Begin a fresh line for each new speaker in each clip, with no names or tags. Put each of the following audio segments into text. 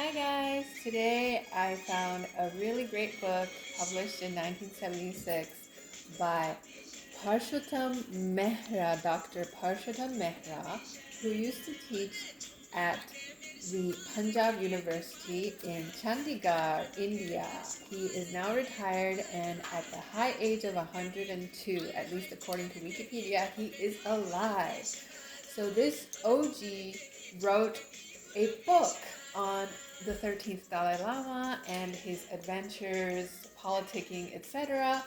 Hi guys! Today I found a really great book published in 1976 by Parshotam Mehra, Dr. Parshotam Mehra, who used to teach at the Punjab University in Chandigarh, India. He is now retired and at the high age of 102, at least according to Wikipedia, he is alive. So this OG wrote a book on the 13th Dalai Lama and his adventures, politicking, etc.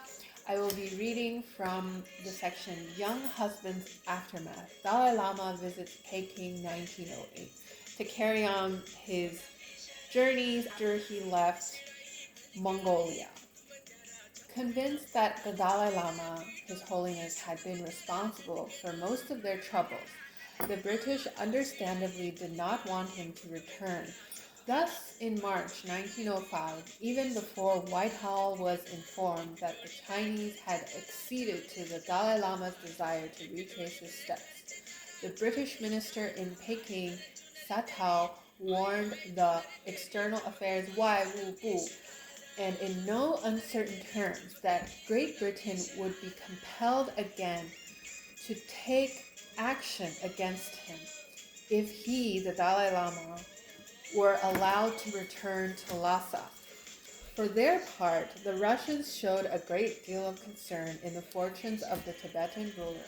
I will be reading from the section Young Husband's Aftermath. Dalai Lama visits Peking 1908 to carry on his journeys after he left Mongolia. Convinced that the Dalai Lama, His Holiness, had been responsible for most of their troubles, the British understandably did not want him to return. Thus, in March 1905, even before Whitehall was informed that the Chinese had acceded to the Dalai Lama's desire to retrace his steps, the British minister in Peking, Satao, warned the External Affairs Wai Wu Bu, and in no uncertain terms, that Great Britain would be compelled again to take action against him if he, the Dalai Lama, were allowed to return to Lhasa. For their part, the Russians showed a great deal of concern in the fortunes of the Tibetan ruler.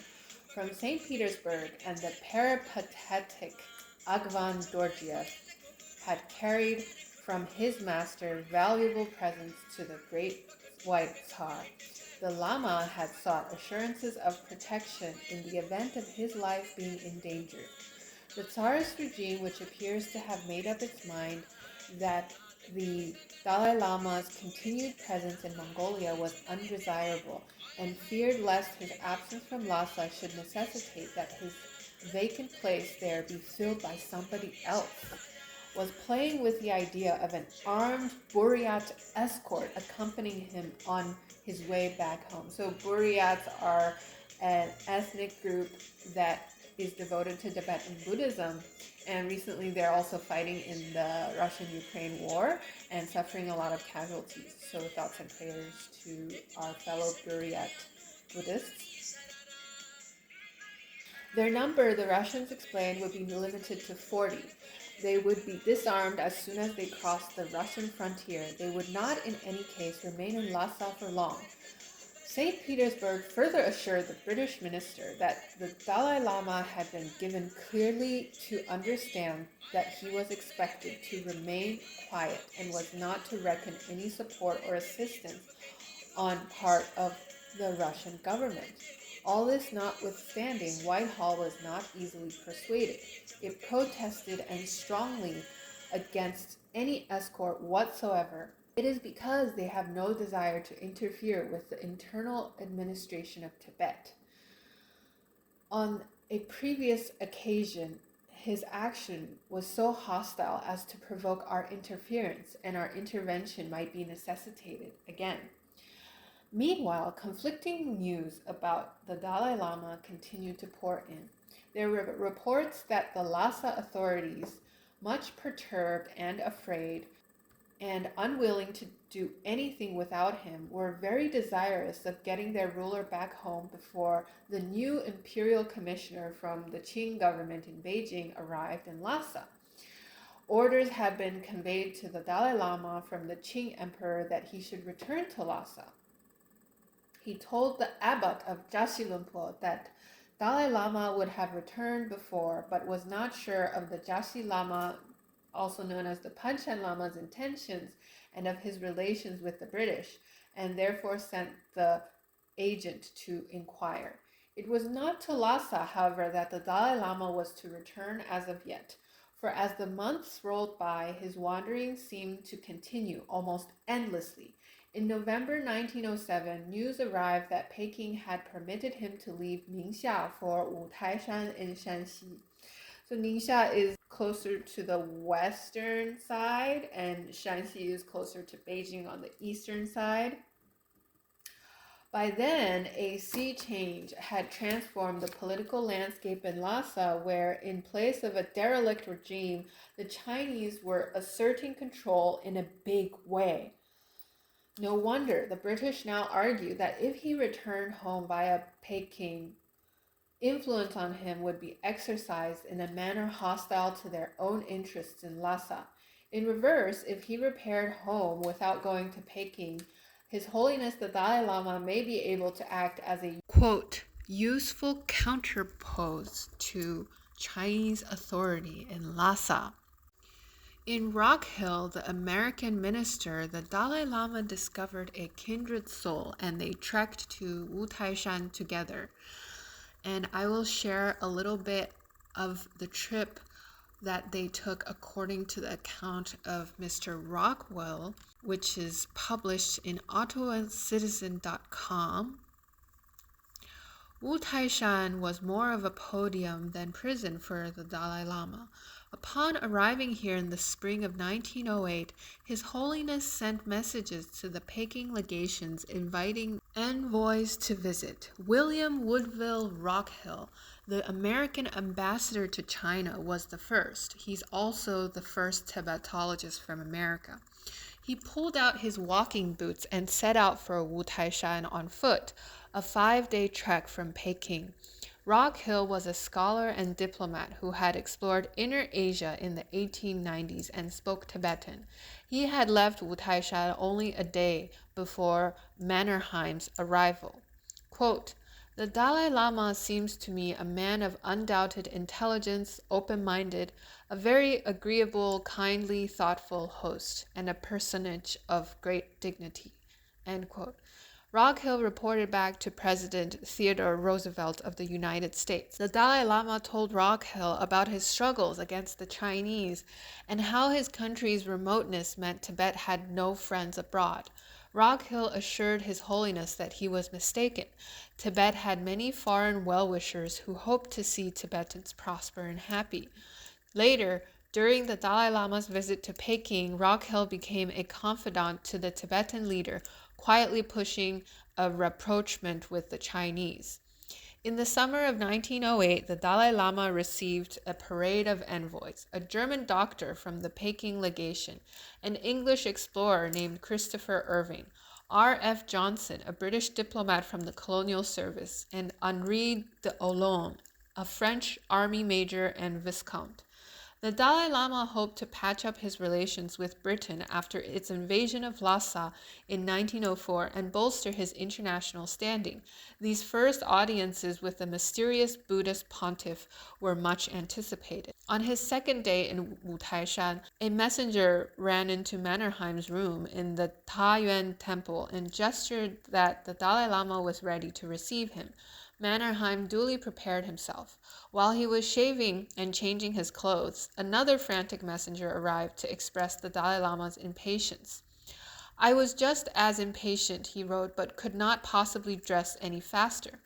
From St. Petersburg, and the peripatetic Agvan Dorjiev had carried from his master valuable presents to the great white Tsar. The Lama had sought assurances of protection in the event of his life being endangered. The Tsarist regime, which appears to have made up its mind that the Dalai Lama's continued presence in Mongolia was undesirable, and feared lest his absence from Lhasa should necessitate that his vacant place there be filled by somebody else, was playing with the idea of an armed Buryat escort accompanying him on his way back home. So Buryats are an ethnic group that is devoted to Tibetan Buddhism, and recently they're also fighting in the Russian-Ukraine war and suffering a lot of casualties. So thoughts and prayers to our fellow Buryat Buddhists. Their number, the Russians explained, would be limited to 40. They would be disarmed as soon as they crossed the Russian frontier. They would not in any case remain in Lhasa for long. St. Petersburg further assured the British minister that the Dalai Lama had been given clearly to understand that he was expected to remain quiet and was not to reckon any support or assistance on part of the Russian government. All this notwithstanding, Whitehall was not easily persuaded. It protested and strongly against any escort whatsoever. It is because they have no desire to interfere with the internal administration of Tibet. On a previous occasion, his action was so hostile as to provoke our interference, and our intervention might be necessitated again. Meanwhile, conflicting news about the Dalai Lama continued to pour in. There were reports that the Lhasa authorities, much perturbed and afraid, and unwilling to do anything without him, were very desirous of getting their ruler back home before the new imperial commissioner from the Qing government in Beijing arrived in Lhasa. Orders had been conveyed to the Dalai Lama from the Qing emperor that he should return to Lhasa. He told the abbot of Jashi-Lumpo that Dalai Lama would have returned before, but was not sure of the Jashi Lama, also known as the Panchen Lama's, intentions and of his relations with the British, and therefore sent the agent to inquire. It was not to Lhasa, however, that the Dalai Lama was to return as of yet, for as the months rolled by, his wanderings seemed to continue almost endlessly. In November 1907, news arrived that Peking had permitted him to leave Ningxia for Wutai in Shanxi. So Ningxia is closer to the western side, and Shanxi is closer to Beijing on the eastern side. By then, a sea change had transformed the political landscape in Lhasa, where, in place of a derelict regime, the Chinese were asserting control in a big way. No wonder the British now argue that if he returned home via Peking, influence on him would be exercised in a manner hostile to their own interests in Lhasa. In reverse, if he repaired home without going to Peking, His Holiness the Dalai Lama may be able to act as a, quote, useful counterpose to Chinese authority in Lhasa. In Rock Hill, the American minister, the Dalai Lama discovered a kindred soul, and they trekked to Wutai together. And I will share a little bit of the trip that they took according to the account of Mr. Rockwell, which is published in ottawacitizen.com. Wutai was more of a podium than prison for the Dalai Lama. Upon arriving here in the spring of 1908, His Holiness sent messages to the Peking Legations inviting envoys to visit. William Woodville Rockhill, the American ambassador to China, was the first. He's also the first Tibetologist from America. He pulled out his walking boots and set out for Wutai on foot, a 5-day trek from Peking. Rockhill was a scholar and diplomat who had explored Inner Asia in the 1890s and spoke Tibetan. He had left Wutai only a day before Mannerheim's arrival. Quote, the Dalai Lama seems to me a man of undoubted intelligence, open-minded, a very agreeable, kindly, thoughtful host, and a personage of great dignity. End quote. Rockhill reported back to President Theodore Roosevelt of the United States. The Dalai Lama told Rockhill about his struggles against the Chinese and how his country's remoteness meant Tibet had no friends abroad. Rockhill assured His Holiness that he was mistaken. Tibet had many foreign well-wishers who hoped to see Tibetans prosper and happy. Later, during the Dalai Lama's visit to Peking, Rockhill became a confidant to the Tibetan leader, quietly pushing a rapprochement with the Chinese. In the summer of 1908, the Dalai Lama received a parade of envoys, a German doctor from the Peking legation, an English explorer named Christopher Irving, R.F. Johnson, a British diplomat from the colonial service, and Henri d'Olonne, a French army major and viscount. The Dalai Lama hoped to patch up his relations with Britain after its invasion of Lhasa in 1904 and bolster his international standing. These first audiences with the mysterious Buddhist pontiff were much anticipated. On his second day in Wutai, a messenger ran into Mannerheim's room in the Taiyuan temple and gestured that the Dalai Lama was ready to receive him. Mannerheim duly prepared himself. While he was shaving and changing his clothes, another frantic messenger arrived to express the Dalai Lama's impatience. I was just as impatient, he wrote, but could not possibly dress any faster.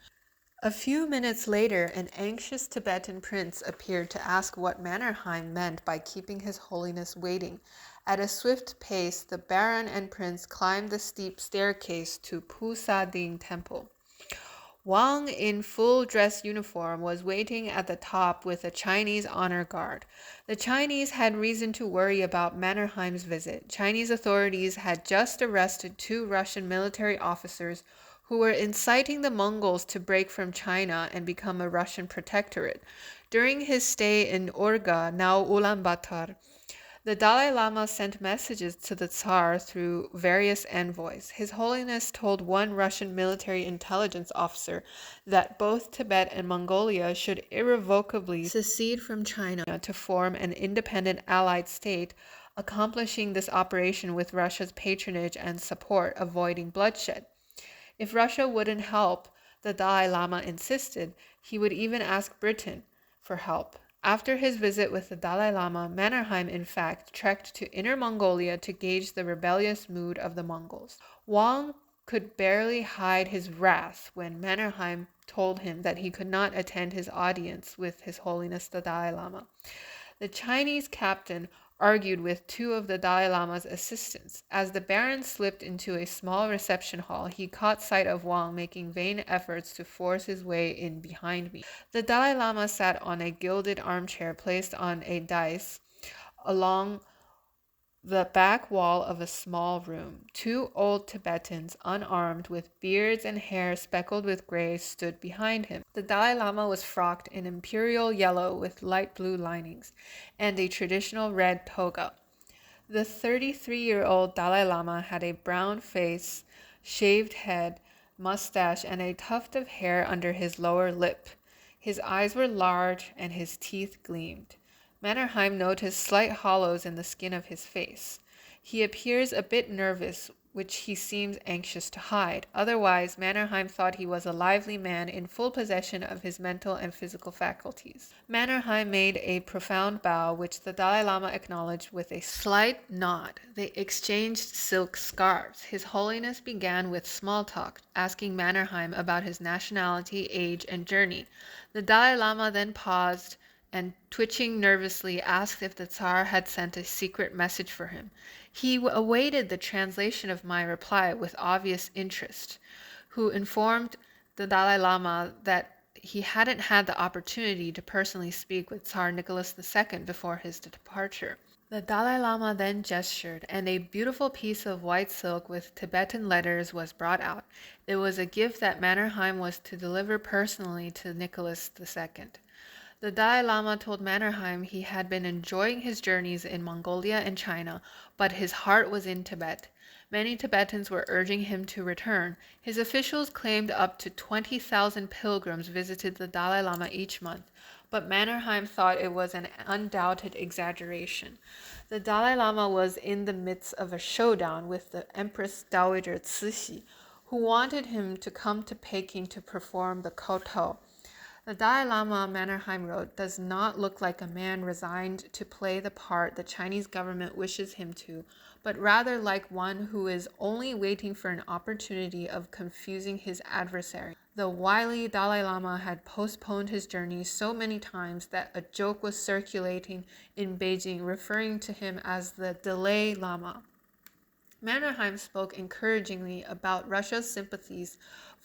A few minutes later, an anxious Tibetan prince appeared to ask what Mannerheim meant by keeping His Holiness waiting. At a swift pace, the baron and prince climbed the steep staircase to Pusa Ding Temple. Wang, in full dress uniform, was waiting at the top with a Chinese honor guard. The Chinese had reason to worry about Mannerheim's visit. Chinese authorities had just arrested 2 Russian military officers who were inciting the Mongols to break from China and become a Russian protectorate. During his stay in Urga, now Ulaanbaatar, the Dalai Lama sent messages to the Tsar through various envoys. His Holiness told one Russian military intelligence officer that both Tibet and Mongolia should irrevocably secede from China to form an independent allied state, accomplishing this operation with Russia's patronage and support, avoiding bloodshed. If Russia wouldn't help, the Dalai Lama insisted, he would even ask Britain for help. After his visit with the Dalai Lama, Mannerheim, in fact, trekked to Inner Mongolia to gauge the rebellious mood of the Mongols. Wang could barely hide his wrath when Mannerheim told him that he could not attend his audience with His Holiness the Dalai Lama. The Chinese captain argued with two of the Dalai Lama's assistants. As the Baron slipped into a small reception hall, he caught sight of Wang making vain efforts to force his way in behind me. The Dalai Lama sat on a gilded armchair placed on a dais along the back wall of a small room. Two old Tibetans, unarmed, with beards and hair speckled with gray, stood behind him. The Dalai Lama was frocked in imperial yellow with light blue linings, and a traditional red toga. The 33-year-old Dalai Lama had a brown face, shaved head, mustache, and a tuft of hair under his lower lip. His eyes were large, and his teeth gleamed. Mannerheim noticed slight hollows in the skin of his face. He appears a bit nervous, which he seems anxious to hide. Otherwise, Mannerheim thought he was a lively man in full possession of his mental and physical faculties. Mannerheim made a profound bow, which the Dalai Lama acknowledged with a slight nod. They exchanged silk scarves. His Holiness began with small talk, asking Mannerheim about his nationality, age, and journey. The Dalai Lama then paused and, twitching nervously, asked if the Tsar had sent a secret message for him. He awaited the translation of my reply with obvious interest, who informed the Dalai Lama that he hadn't had the opportunity to personally speak with Tsar Nicholas II before his departure. The Dalai Lama then gestured, and a beautiful piece of white silk with Tibetan letters was brought out. It was a gift that Mannerheim was to deliver personally to Nicholas II. The Dalai Lama told Mannerheim he had been enjoying his journeys in Mongolia and China, but his heart was in Tibet. Many Tibetans were urging him to return. His officials claimed up to 20,000 pilgrims visited the Dalai Lama each month, but Mannerheim thought it was an undoubted exaggeration. The Dalai Lama was in the midst of a showdown with the Empress Dowager Cixi, who wanted him to come to Peking to perform the koto. The Dalai Lama, Mannerheim wrote, does not look like a man resigned to play the part the Chinese government wishes him to, but rather like one who is only waiting for an opportunity of confusing his adversary. The wily Dalai Lama had postponed his journey so many times that a joke was circulating in Beijing referring to him as the Dalai Lama. Mannerheim spoke encouragingly about Russia's sympathies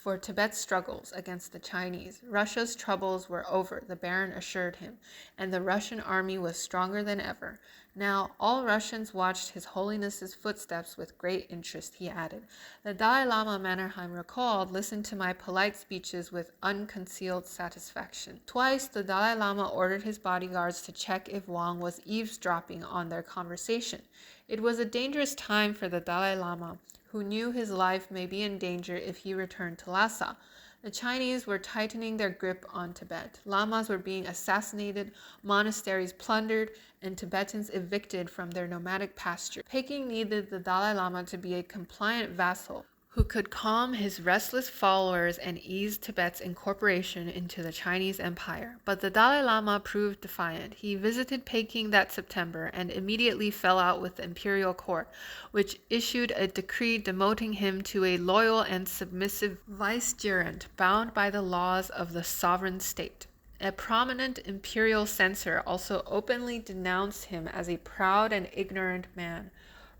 for Tibet's struggles against the Chinese. Russia's troubles were over, the Baron assured him, and the Russian army was stronger than ever. Now, all Russians watched His Holiness's footsteps with great interest, he added. The Dalai Lama, Mannerheim recalled, listened to my polite speeches with unconcealed satisfaction. Twice, the Dalai Lama ordered his bodyguards to check if Wang was eavesdropping on their conversation. It was a dangerous time for the Dalai Lama, who knew his life may be in danger if he returned to Lhasa. The Chinese were tightening their grip on Tibet. Lamas were being assassinated, monasteries plundered, and Tibetans evicted from their nomadic pasture. Peking needed the Dalai Lama to be a compliant vassal who could calm his restless followers and ease Tibet's incorporation into the Chinese Empire. But the Dalai Lama proved defiant. He visited Peking that September and immediately fell out with the imperial court, which issued a decree demoting him to a loyal and submissive vicegerent bound by the laws of the sovereign state. A prominent imperial censor also openly denounced him as a proud and ignorant man.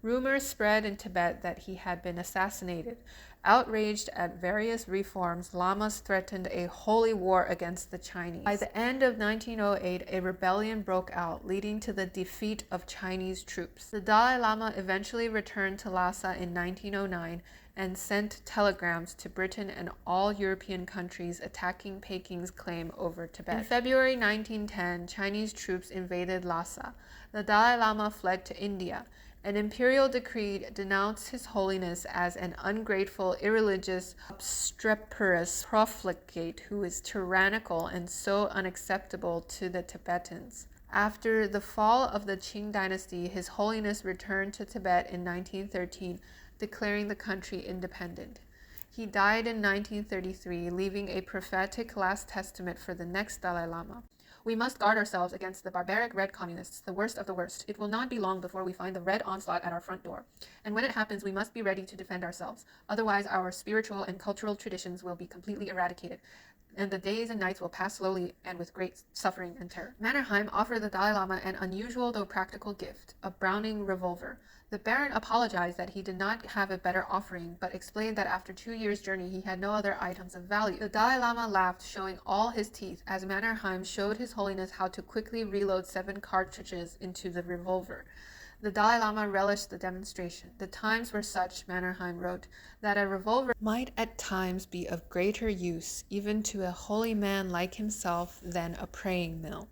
Rumors spread in Tibet that he had been assassinated. Outraged at various reforms, lamas threatened a holy war against the Chinese. By the end of 1908, a rebellion broke out, leading to the defeat of Chinese troops. The Dalai Lama eventually returned to Lhasa in 1909 and sent telegrams to Britain and all European countries attacking Peking's claim over Tibet. In February 1910, Chinese troops invaded Lhasa. The Dalai Lama fled to India. An imperial decree denounced His Holiness as an ungrateful, irreligious, obstreperous profligate who is tyrannical and so unacceptable to the Tibetans. After the fall of the Qing dynasty, His Holiness returned to Tibet in 1913, declaring the country independent. He died in 1933, leaving a prophetic last testament for the next Dalai Lama. We must guard ourselves against the barbaric red communists, the worst of the worst. It will not be long before we find the red onslaught at our front door. And when it happens, we must be ready to defend ourselves. Otherwise, our spiritual and cultural traditions will be completely eradicated.
and the days and nights will pass slowly and with great suffering and terror. Mannerheim offered the Dalai Lama an unusual though practical gift, a Browning revolver. The Baron apologized that he did not have a better offering, but explained that after 2 years' journey he had no other items of value. The Dalai Lama laughed, showing all his teeth, as Mannerheim showed His Holiness how to quickly reload 7 cartridges into the revolver. The Dalai Lama relished the demonstration. The times were such, Mannerheim wrote, that a revolver might at times be of greater use, even to a holy man like himself, than a praying mill.